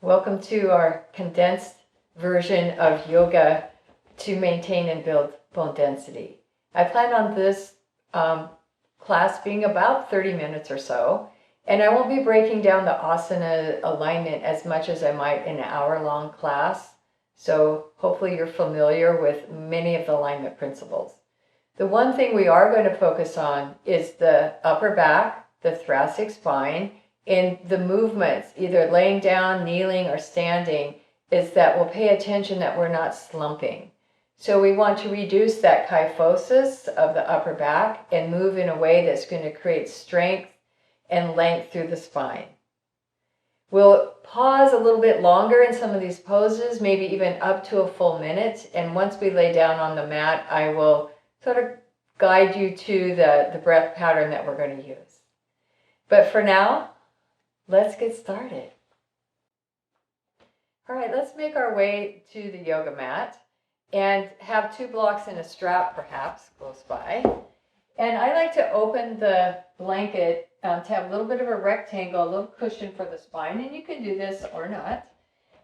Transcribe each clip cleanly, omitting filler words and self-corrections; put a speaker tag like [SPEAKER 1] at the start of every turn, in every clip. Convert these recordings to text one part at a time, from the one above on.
[SPEAKER 1] Welcome to our condensed version of yoga to maintain and build bone density. I plan on this class being about 30 minutes or so, and I won't be breaking down the asana alignment as much as I might in an hour-long class. So hopefully you're familiar with many of the alignment principles. The one thing we are going to focus on is the upper back, the thoracic spine, in the movements, either laying down, kneeling, or standing, is that we'll pay attention that we're not slumping. So we want to reduce that kyphosis of the upper back and move in a way that's going to create strength and length through the spine. We'll pause a little bit longer in some of these poses, maybe even up to a full minute. And once we lay down on the mat, I will sort of guide you to the breath pattern that we're going to use. But for now, let's get started. All right, let's make our way to the yoga mat and have 2 blocks and a strap perhaps close by. And I like to open the blanket to have a little bit of a rectangle, a little cushion for the spine, and you can do this or not.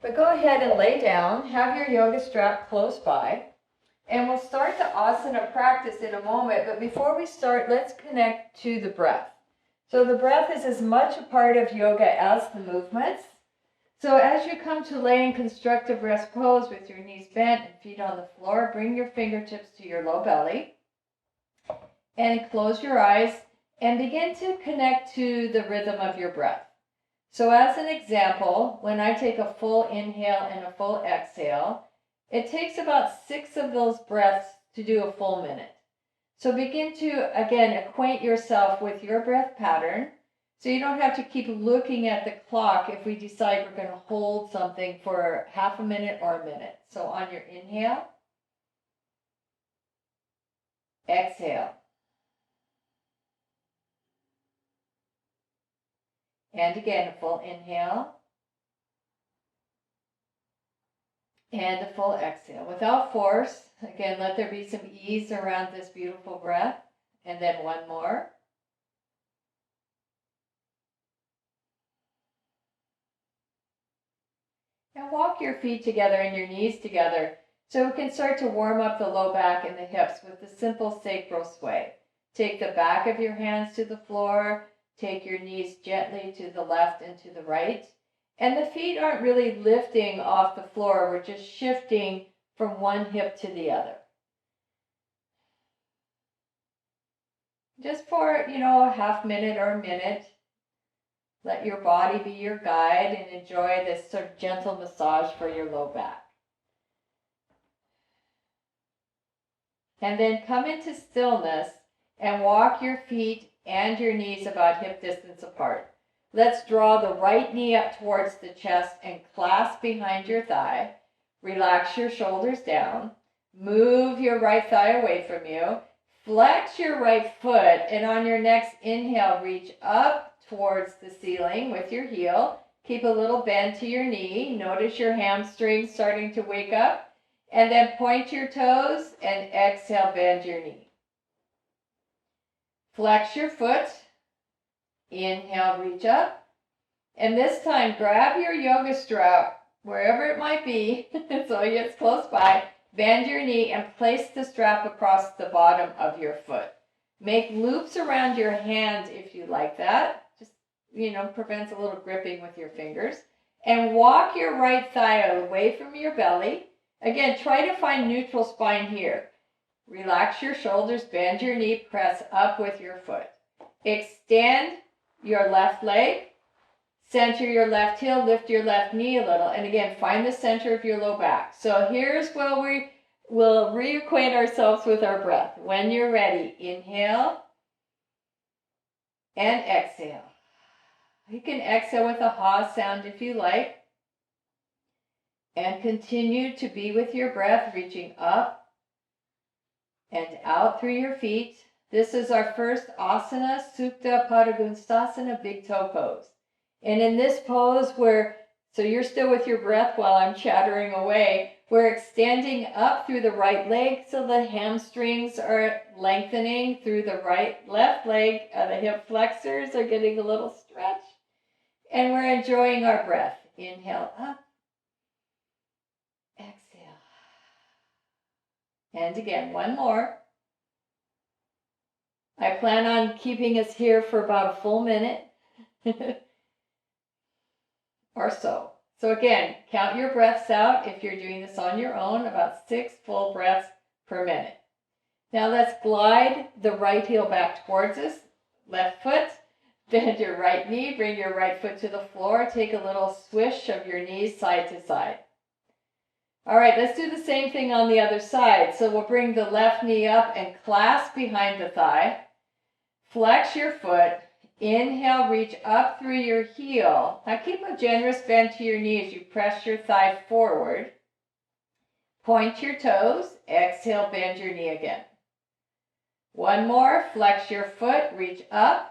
[SPEAKER 1] But go ahead and lay down, have your yoga strap close by, and we'll start the asana practice in a moment. But before we start, let's connect to the breath. So the breath is as much a part of yoga as the movements. So as you come to lay in constructive rest pose with your knees bent and feet on the floor, bring your fingertips to your low belly and close your eyes and begin to connect to the rhythm of your breath. So as an example, when I take a full inhale and a full exhale, it takes about 6 of those breaths to do a full minute. So begin to, again, acquaint yourself with your breath pattern so you don't have to keep looking at the clock if we decide we're going to hold something for half a minute or a minute. So on your inhale, exhale. And again, a full inhale. And a full exhale. Without force, again, let there be some ease around this beautiful breath. And then one more. And walk your feet together and your knees together so we can start to warm up the low back and the hips with the simple sacral sway. Take the back of your hands to the floor. Take your knees gently to the left and to the right. And the feet aren't really lifting off the floor. We're just shifting from one hip to the other. Just for, a half minute or a minute. Let your body be your guide and enjoy this sort of gentle massage for your low back. And then come into stillness and walk your feet and your knees about hip distance apart. Let's draw the right knee up towards the chest and clasp behind your thigh. Relax your shoulders down. Move your right thigh away from you. Flex your right foot, and on your next inhale, reach up towards the ceiling with your heel. Keep a little bend to your knee. Notice your hamstrings starting to wake up. And then point your toes and exhale, bend your knee. Flex your foot. Inhale, reach up. And this time, grab your yoga strap, wherever it might be, so it's close by. Bend your knee and place the strap across the bottom of your foot. Make loops around your hand if you like that. Just, prevents a little gripping with your fingers. And walk your right thigh away from your belly. Again, try to find neutral spine here. Relax your shoulders, bend your knee, press up with your foot. Extend your left leg, center your left heel, lift your left knee a little, and again, find the center of your low back. So here's where we will reacquaint ourselves with our breath. When you're ready, inhale and exhale. You can exhale with a ha sound if you like, and continue to be with your breath, reaching up and out through your feet. This is our first asana, Supta Padangusthasana, big toe pose. And in this pose, so you're still with your breath while I'm chattering away, we're extending up through the right leg so the hamstrings are lengthening through the left leg. The hip flexors are getting a little stretch. And we're enjoying our breath. Inhale up. Exhale. And again, one more. I plan on keeping us here for about a full minute or so. So again, count your breaths out if you're doing this on your own, about 6 full breaths per minute. Now let's glide the right heel back towards us, left foot, bend your right knee, bring your right foot to the floor, take a little swish of your knees side to side. All right, let's do the same thing on the other side. So we'll bring the left knee up and clasp behind the thigh. Flex your foot. Inhale, reach up through your heel. Now keep a generous bend to your knee as you press your thigh forward. Point your toes. Exhale, bend your knee again. One more. Flex your foot. Reach up.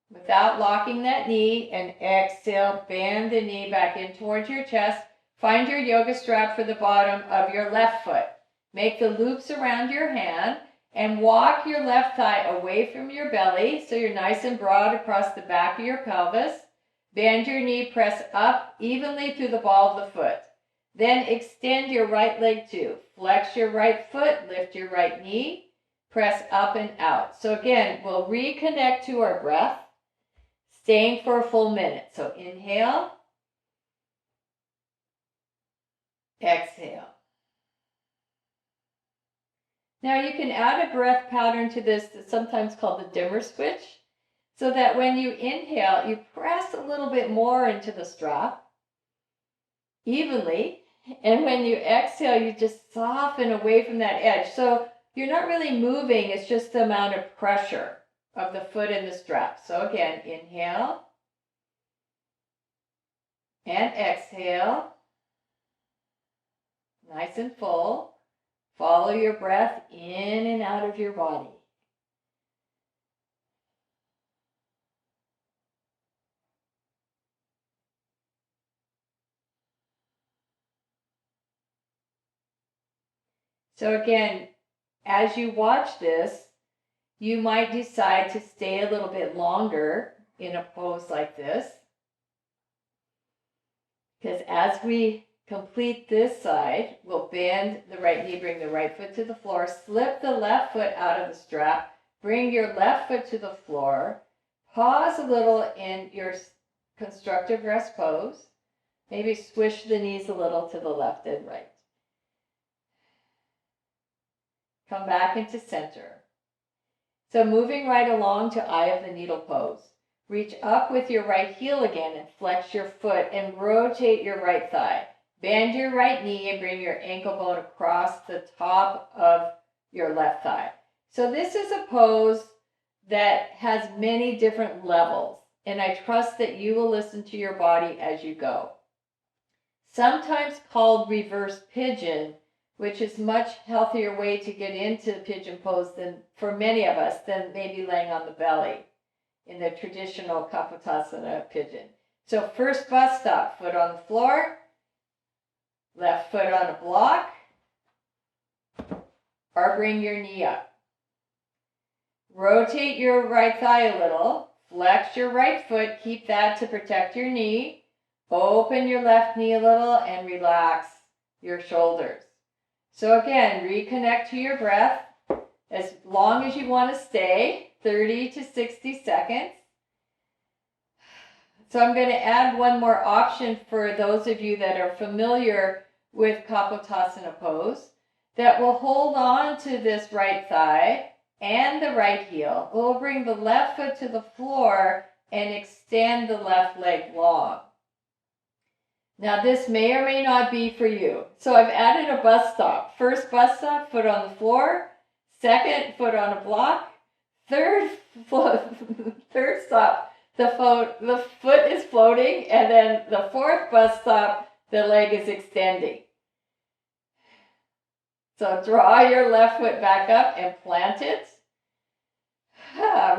[SPEAKER 1] Without locking that knee, and exhale, bend the knee back in towards your chest. Find your yoga strap for the bottom of your left foot. Make the loops around your hand and walk your left thigh away from your belly so you're nice and broad across the back of your pelvis. Bend your knee, press up evenly through the ball of the foot. Then extend your right leg too. Flex your right foot, lift your right knee, press up and out. So again, we'll reconnect to our breath, staying for a full minute. So inhale, exhale. Now you can add a breath pattern to this that's sometimes called the dimmer switch, so that when you inhale, you press a little bit more into the strap evenly, and when you exhale, you just soften away from that edge. So you're not really moving, it's just the amount of pressure of the foot in the strap. So again, inhale and exhale, nice and full. Follow your breath in and out of your body. So again, as you watch this, you might decide to stay a little bit longer in a pose like this. Because as we complete this side, we'll bend the right knee, bring the right foot to the floor, slip the left foot out of the strap, bring your left foot to the floor, pause a little in your constructive rest pose, maybe swish the knees a little to the left and right. Come back into center. So moving right along to eye of the needle pose. Reach up with your right heel again and flex your foot and rotate your right thigh. Bend your right knee and bring your ankle bone across the top of your left thigh. So this is a pose that has many different levels, and I trust that you will listen to your body as you go. Sometimes called reverse pigeon, which is a much healthier way to get into the pigeon pose than for many of us than maybe laying on the belly in the traditional Kapotasana pigeon. So first bus stop, foot on the floor, left foot on a block, or bring your knee up. Rotate your right thigh a little, flex your right foot, keep that to protect your knee, open your left knee a little and relax your shoulders. So again, reconnect to your breath as long as you want to stay, 30 to 60 seconds. So I'm going to add one more option for those of you that are familiar with Kapotasana pose, that will hold on to this right thigh and the right heel. We'll bring the left foot to the floor and extend the left leg long. Now this may or may not be for you. So I've added a bus stop. First bus stop, foot on the floor. Second, foot on a block. Third stop, the foot is floating. And then the fourth bus stop, the leg is extending. So draw your left foot back up and plant it.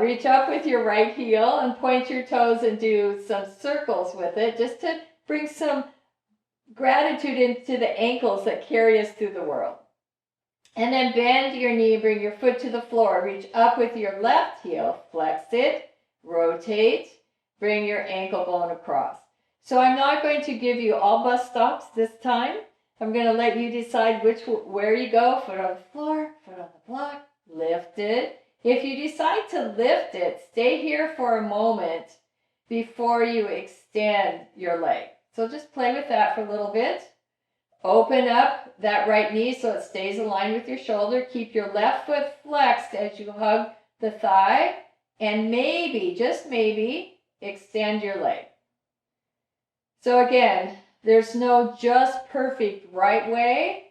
[SPEAKER 1] Reach up with your right heel and point your toes and do some circles with it, just to bring some gratitude into the ankles that carry us through the world. And then bend your knee, bring your foot to the floor. Reach up with your left heel, flex it, rotate, bring your ankle bone across. So I'm not going to give you all bus stops this time. I'm going to let you decide where you go. Foot on the floor, foot on the block, lift it. If you decide to lift it, stay here for a moment before you extend your leg. So just play with that for a little bit. Open up that right knee so it stays aligned with your shoulder. Keep your left foot flexed as you hug the thigh. And maybe, just maybe, extend your leg. So again, there's no just perfect right way.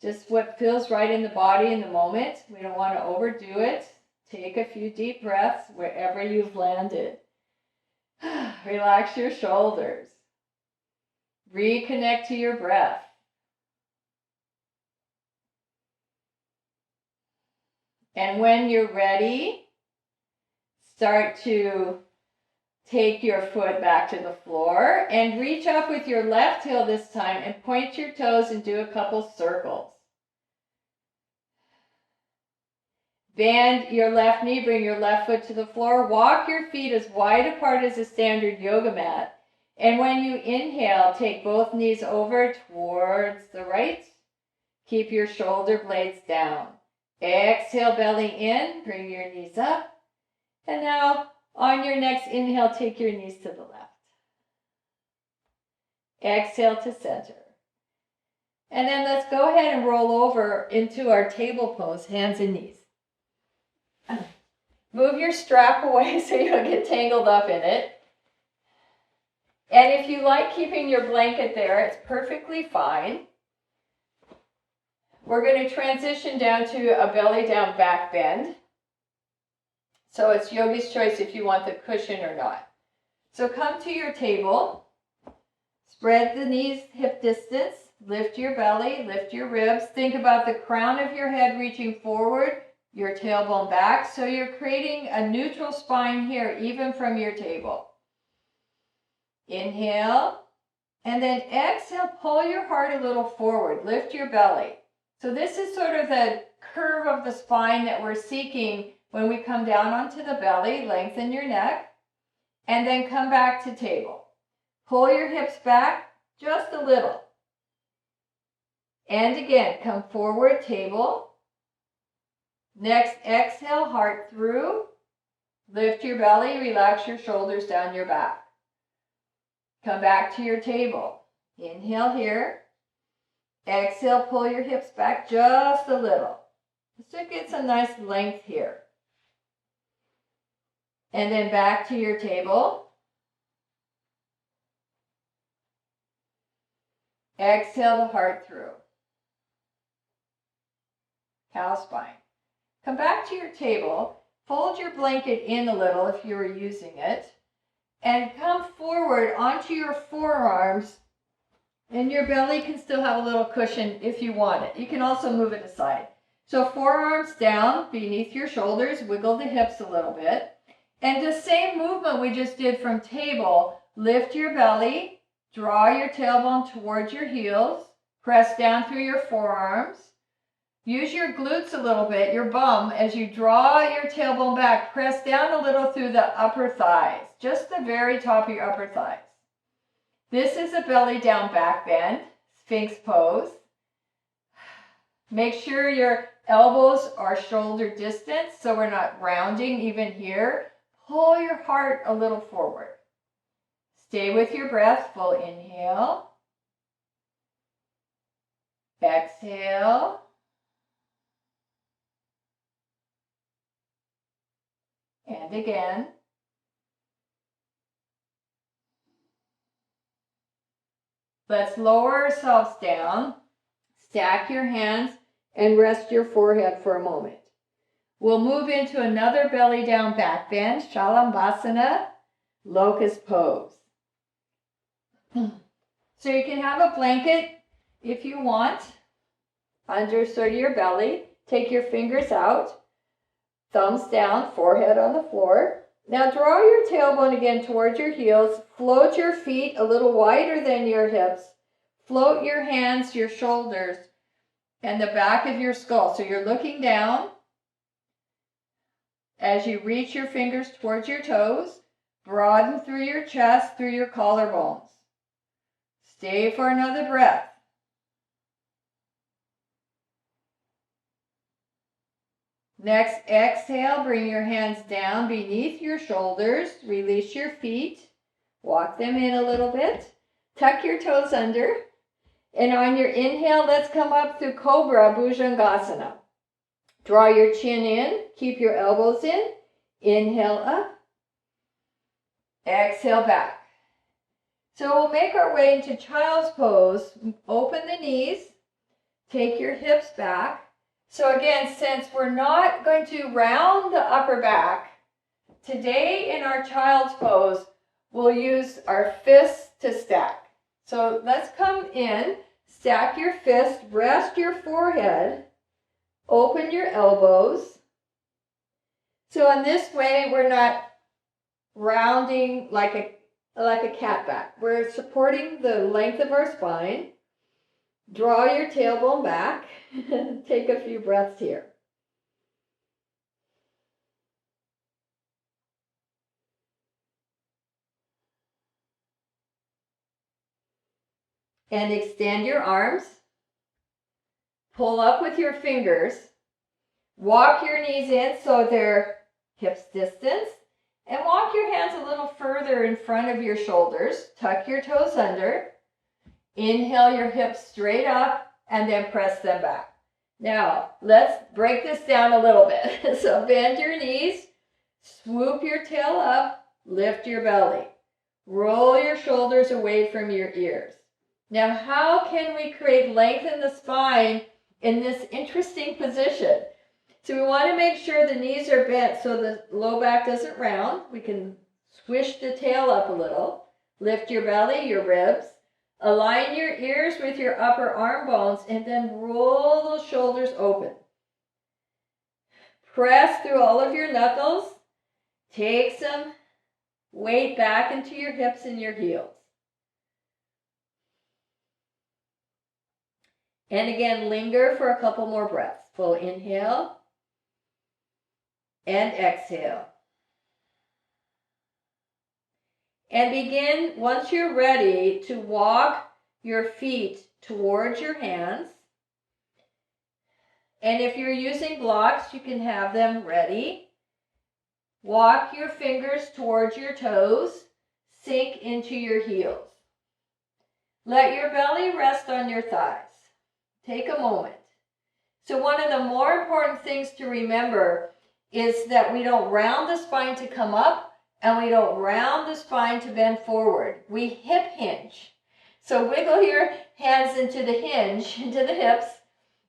[SPEAKER 1] Just what feels right in the body in the moment. We don't want to overdo it. Take a few deep breaths wherever you've landed. Relax your shoulders. Reconnect to your breath. And when you're ready, start to take your foot back to the floor and reach up with your left heel this time and point your toes and do a couple circles. Bend your left knee, bring your left foot to the floor. Walk your feet as wide apart as a standard yoga mat. And when you inhale, take both knees over towards the right. Keep your shoulder blades down. Exhale, belly in, bring your knees up. And now on your next inhale, take your knees to the left. Exhale to center. And then let's go ahead and roll over into our table pose, hands and knees. Move your strap away so you don't get tangled up in it. And if you like keeping your blanket there, it's perfectly fine. We're going to transition down to a belly down back bend. So it's yogi's choice if you want the cushion or not. So come to your table. Spread the knees hip distance. Lift your belly, lift your ribs. Think about the crown of your head reaching forward, your tailbone back. So you're creating a neutral spine here, even from your table. Inhale. And then exhale, pull your heart a little forward. Lift your belly. So this is sort of the curve of the spine that we're seeking when we come down onto the belly. Lengthen your neck. And then come back to table. Pull your hips back just a little. And again, come forward, table. Next, exhale, heart through. Lift your belly, relax your shoulders down your back. Come back to your table. Inhale here. Exhale, pull your hips back just a little. So it gets a nice length here. And then back to your table. Exhale the heart through. Cow spine. Come back to your table. Fold your blanket in a little if you were using it. And come forward onto your forearms. And your belly can still have a little cushion if you want it. You can also move it aside. So forearms down beneath your shoulders. Wiggle the hips a little bit. And the same movement we just did from table. Lift your belly. Draw your tailbone towards your heels. Press down through your forearms. Use your glutes a little bit, your bum, as you draw your tailbone back. Press down a little through the upper thighs, just the very top of your upper thighs. This is a belly down back bend, sphinx pose. Make sure your elbows are shoulder distance so we're not rounding even here. Pull your heart a little forward. Stay with your breath, full inhale. Exhale. And again. Let's lower ourselves down. Stack your hands and rest your forehead for a moment. We'll move into another belly down back bend, Shalabhasana, locust pose. So you can have a blanket if you want under sort of your belly. Take your fingers out, thumbs down, forehead on the floor. Now draw your tailbone again towards your heels. Float your feet a little wider than your hips. Float your hands, your shoulders, and the back of your skull. So you're looking down as you reach your fingers towards your toes. Broaden through your chest, through your collarbones. Stay for another breath. Next, exhale, bring your hands down beneath your shoulders. Release your feet. Walk them in a little bit. Tuck your toes under. And on your inhale, let's come up through Cobra Bhujangasana. Draw your chin in. Keep your elbows in. Inhale up. Exhale back. So we'll make our way into child's pose. Open the knees. Take your hips back. So again, since we're not going to round the upper back, today in our child's pose, we'll use our fists to stack. So let's come in, stack your fist, rest your forehead, open your elbows. So in this way, we're not rounding like a cat back. We're supporting the length of our spine. Draw your tailbone back. Take a few breaths here. And extend your arms. Pull up with your fingers. Walk your knees in so they're hips distance. And walk your hands a little further in front of your shoulders. Tuck your toes under. Inhale your hips straight up and then press them back. Now, let's break this down a little bit. So bend your knees, swoop your tail up, lift your belly. Roll your shoulders away from your ears. Now, how can we create length in the spine in this interesting position? So we want to make sure the knees are bent so the low back doesn't round. We can swish the tail up a little. Lift your belly, your ribs. Align your ears with your upper arm bones and then roll those shoulders open. Press through all of your knuckles. Take some weight back into your hips and your heels. And again, linger for a couple more breaths. Full inhale and exhale. And begin, once you're ready, to walk your feet towards your hands. And if you're using blocks, you can have them ready. Walk your fingers towards your toes. Sink into your heels. Let your belly rest on your thighs. Take a moment. So one of the more important things to remember is that we don't round the spine to come up, and we don't round the spine to bend forward. We hip hinge. So wiggle your hands into the hinge, into the hips,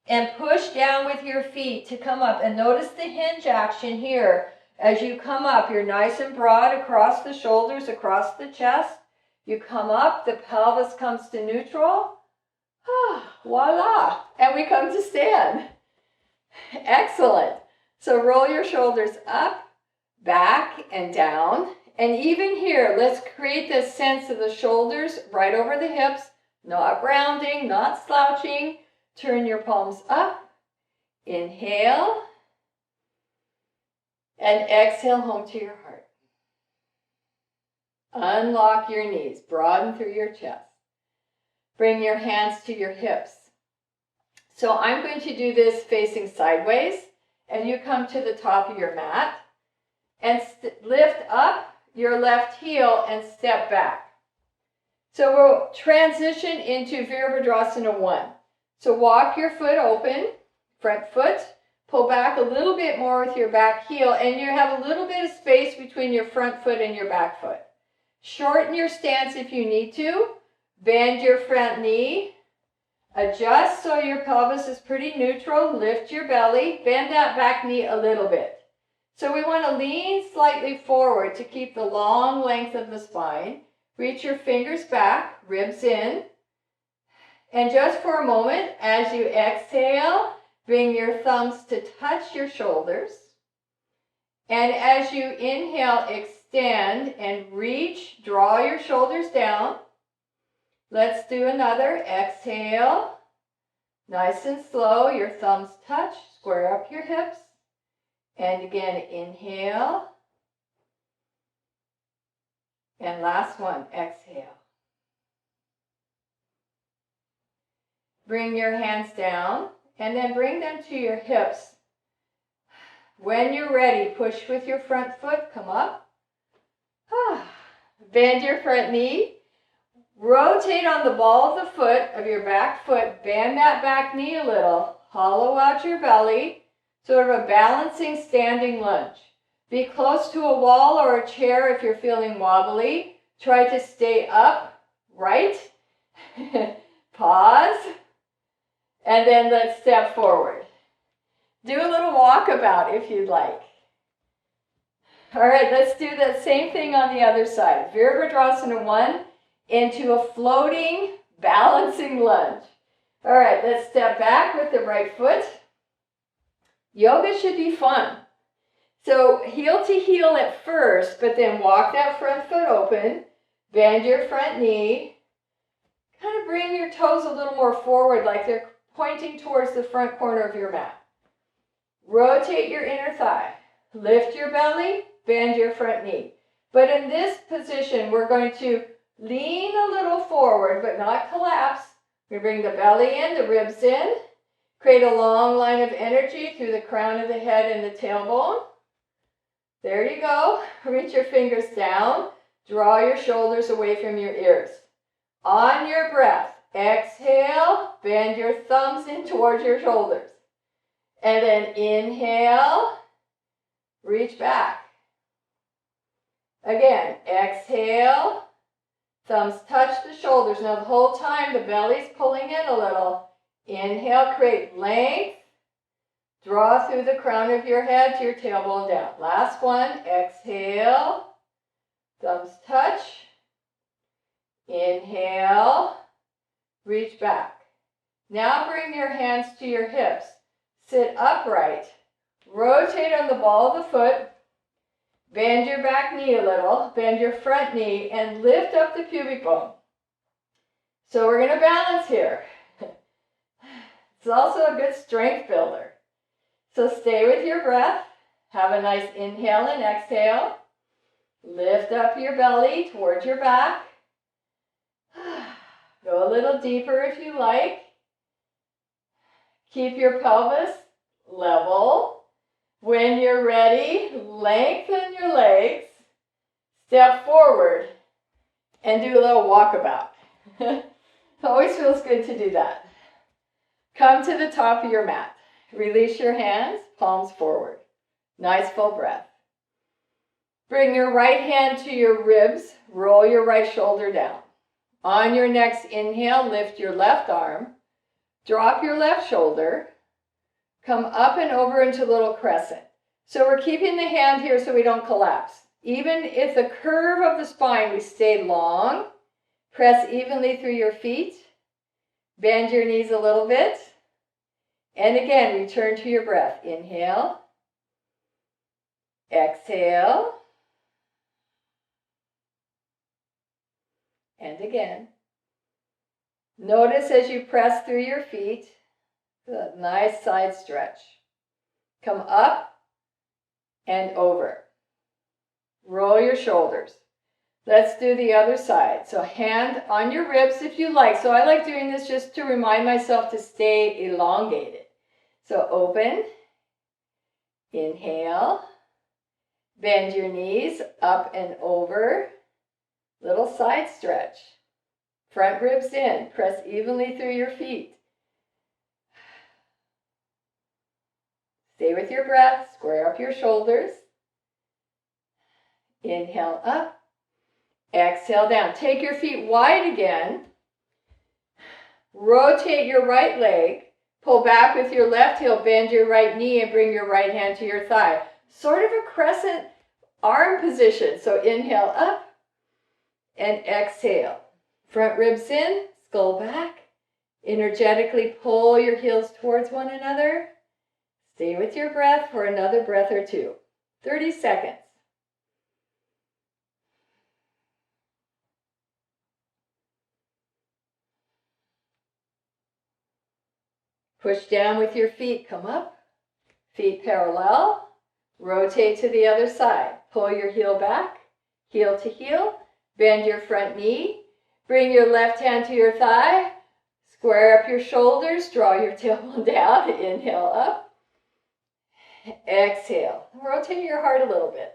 [SPEAKER 1] and push down with your feet to come up. And notice the hinge action here. As you come up, you're nice and broad across the shoulders, across the chest. You come up, the pelvis comes to neutral. Voila! And we come to stand. Excellent. So roll your shoulders up, back and down. And even here, let's create this sense of the shoulders right over the hips, not rounding, not slouching. Turn your palms up. Inhale. And exhale home to your heart. Unlock your knees. Broaden through your chest. Bring your hands to your hips. So I'm going to do this facing sideways. And you come to the top of your mat. And lift up your left heel and step back. So we'll transition into Virabhadrasana 1. So walk your foot open, front foot, pull back a little bit more with your back heel, and you have a little bit of space between your front foot and your back foot. Shorten your stance if you need to. Bend your front knee. Adjust so your pelvis is pretty neutral. Lift your belly. Bend that back knee a little bit. So we want to lean slightly forward to keep the long length of the spine. Reach your fingers back, ribs in. And just for a moment, as you exhale, bring your thumbs to touch your shoulders. And as you inhale, extend and reach, draw your shoulders down. Let's do another. Exhale. Nice and slow, your thumbs touch, square up your hips. And again, inhale. And last one, exhale. Bring your hands down and then bring them to your hips. When you're ready, push with your front foot, come up. Bend your front knee. Rotate on the ball of the foot of your back foot. Bend that back knee a little. Hollow out your belly. Sort of a balancing standing lunge. Be close to a wall or a chair if you're feeling wobbly. Try to stay upright. Pause. And then let's step forward. Do a little walkabout if you'd like. All right, let's do that same thing on the other side. Virabhadrasana 1 into a floating, balancing lunge. All right, let's step back with the right foot. Yoga should be fun. So heel to heel at first, but then walk that front foot open. Bend your front knee. Kind of bring your toes a little more forward like they're pointing towards the front corner of your mat. Rotate your inner thigh. Lift your belly. Bend your front knee. But in this position, we're going to lean a little forward, but not collapse. We bring the belly in, the ribs in. Create a long line of energy through the crown of the head and the tailbone. There you go. Reach your fingers down. Draw your shoulders away from your ears. On your breath, exhale, bend your thumbs in towards your shoulders. And then inhale, reach back. Again, exhale, thumbs touch the shoulders. Now the whole time the belly's pulling in a little. Inhale, create length. Draw through the crown of your head to your tailbone down. Last one, exhale, thumbs touch. Inhale, reach back. Now bring your hands to your hips. Sit upright. Rotate on the ball of the foot. Bend your back knee a little. Bend your front knee and lift up the pubic bone. So we're going to balance here. It's also a good strength builder. So stay with your breath. Have a nice inhale and exhale. Lift up your belly towards your back. Go a little deeper if you like. Keep your pelvis level. When you're ready, lengthen your legs. Step forward and do a little walkabout. Always feels good to do that. Come to the top of your mat. Release your hands, palms forward. Nice full breath. Bring your right hand to your ribs. Roll your right shoulder down. On your next inhale, lift your left arm. Drop your left shoulder. Come up and over into a little crescent. So we're keeping the hand here so we don't collapse. Even if the curve of the spine, we stay long. Press evenly through your feet. Bend your knees a little bit. And again, return to your breath. Inhale. Exhale. And again. Notice as you press through your feet, a nice side stretch. Come up and over. Roll your shoulders. Let's do the other side. So hand on your ribs if you like. So I like doing this just to remind myself to stay elongated. So open. Inhale. Bend your knees up and over. Little side stretch. Front ribs in. Press evenly through your feet. Stay with your breath. Square up your shoulders. Inhale up. Exhale down. Take your feet wide again. Rotate your right leg. Pull back with your left heel. Bend your right knee and bring your right hand to your thigh. Sort of a crescent arm position. So inhale up and exhale. Front ribs in, skull back. Energetically pull your heels towards one another. Stay with your breath for another breath or two. 30 seconds. Push down with your feet. Come up. Feet parallel. Rotate to the other side. Pull your heel back. Heel to heel. Bend your front knee. Bring your left hand to your thigh. Square up your shoulders. Draw your tailbone down. Inhale up. Exhale. Rotate your heart a little bit.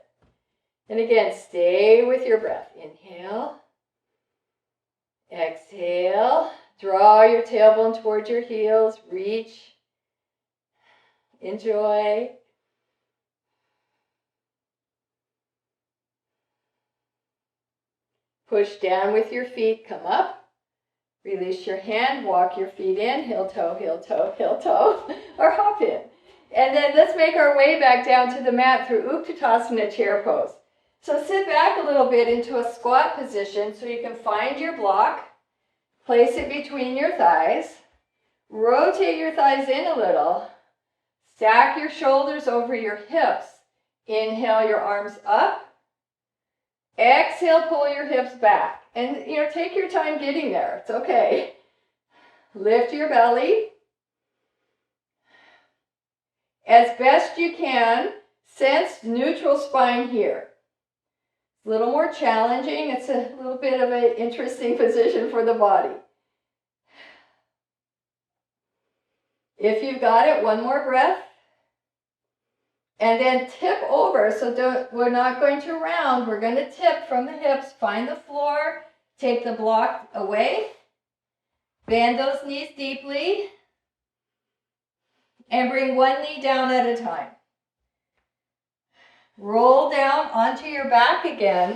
[SPEAKER 1] And again, stay with your breath. Inhale. Exhale. Draw your tailbone towards your heels. Reach. Enjoy. Push down with your feet. Come up. Release your hand. Walk your feet in. Heel toe, heel toe, heel toe. Or hop in. And then let's make our way back down to the mat through Utkatasana chair pose. So sit back a little bit into a squat position so you can find your block. Place it between your thighs. Rotate your thighs in a little. Stack your shoulders over your hips. Inhale your arms up. Exhale, pull your hips back. And take your time getting there. It's okay. Lift your belly. As best you can, sense neutral spine here. It's a little more challenging. It's a little bit of an interesting position for the body. If you've got it, one more breath. And then tip over. So we're not going to round. We're going to tip from the hips. Find the floor. Take the block away. Bend those knees deeply. And bring one knee down at a time. Roll down onto your back again.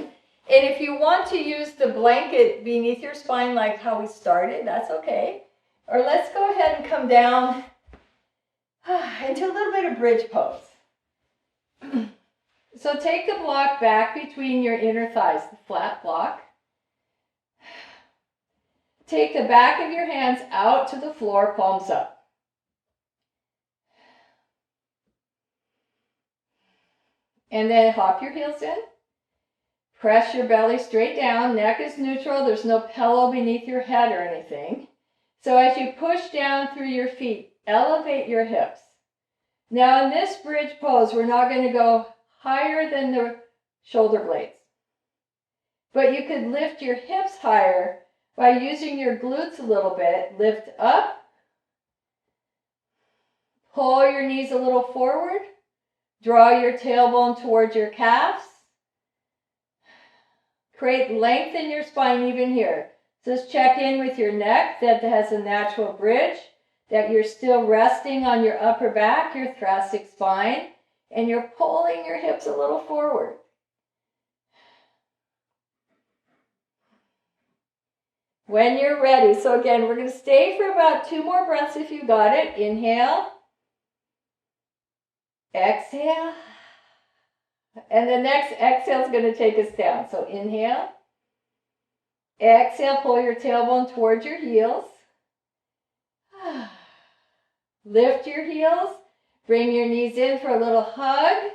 [SPEAKER 1] And if you want to use the blanket beneath your spine like how we started, that's okay. Or let's go ahead and come down into a little bit of bridge pose. So take the block back between your inner thighs, the flat block. Take the back of your hands out to the floor, palms up. And then hop your heels in. Press your belly straight down. Neck is neutral. There's no pillow beneath your head or anything. So as you push down through your feet, elevate your hips. Now in this bridge pose, we're not going to go higher than the shoulder blades. But you could lift your hips higher by using your glutes a little bit. Lift up. Pull your knees a little forward. Draw your tailbone towards your calves. Create length in your spine even here. Just check in with your neck that has a natural bridge, that you're still resting on your upper back, your thoracic spine, and you're pulling your hips a little forward. When you're ready, so again, we're going to stay for about 2 more breaths if you got it. Inhale. Exhale. And the next exhale is going to take us down. So inhale. Exhale, pull your tailbone towards your heels. Lift your heels. Bring your knees in for a little hug.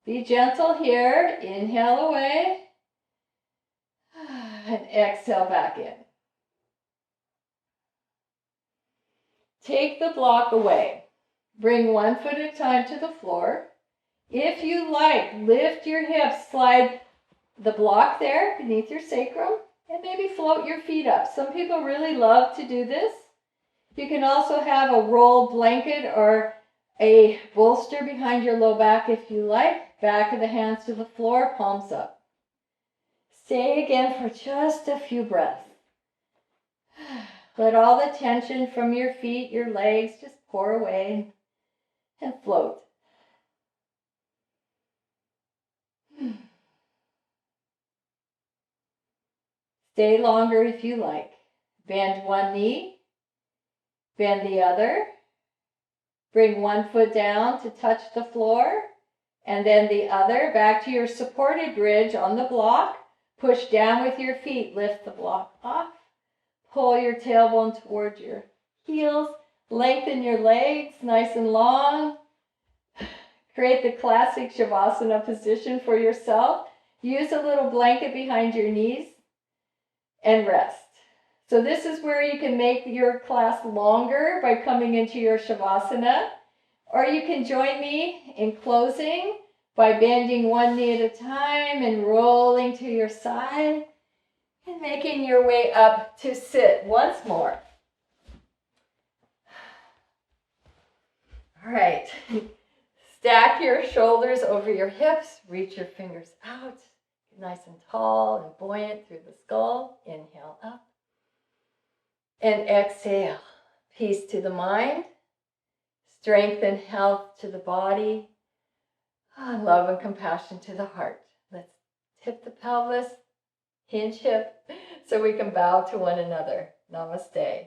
[SPEAKER 1] Be gentle here. Inhale away. And exhale back in. Take the block away. Bring one foot at a time to the floor. If you like, lift your hips, slide the block there beneath your sacrum, and maybe float your feet up. Some people really love to do this. You can also have a rolled blanket or a bolster behind your low back if you like. Back of the hands to the floor, palms up. Stay again for just a few breaths. Let all the tension from your feet, your legs, just pour away and float. Stay longer if you like. Bend one knee, bend the other. Bring one foot down to touch the floor, and then the other back to your supported bridge on the block. Push down with your feet, lift the block off. Pull your tailbone towards your heels. Lengthen your legs nice and long. Create the classic Shavasana position for yourself. Use a little blanket behind your knees and rest. So this is where you can make your class longer by coming into your Shavasana. Or you can join me in closing by bending one knee at a time and rolling to your side. making your way up to sit once more. All right. Stack your shoulders over your hips. Reach your fingers out. Nice and tall and buoyant through the skull. Inhale up. And exhale. Peace to the mind. Strength and health to the body. Love and compassion to the heart. Let's tip the pelvis. Hinge hip. So we can bow to one another. Namaste.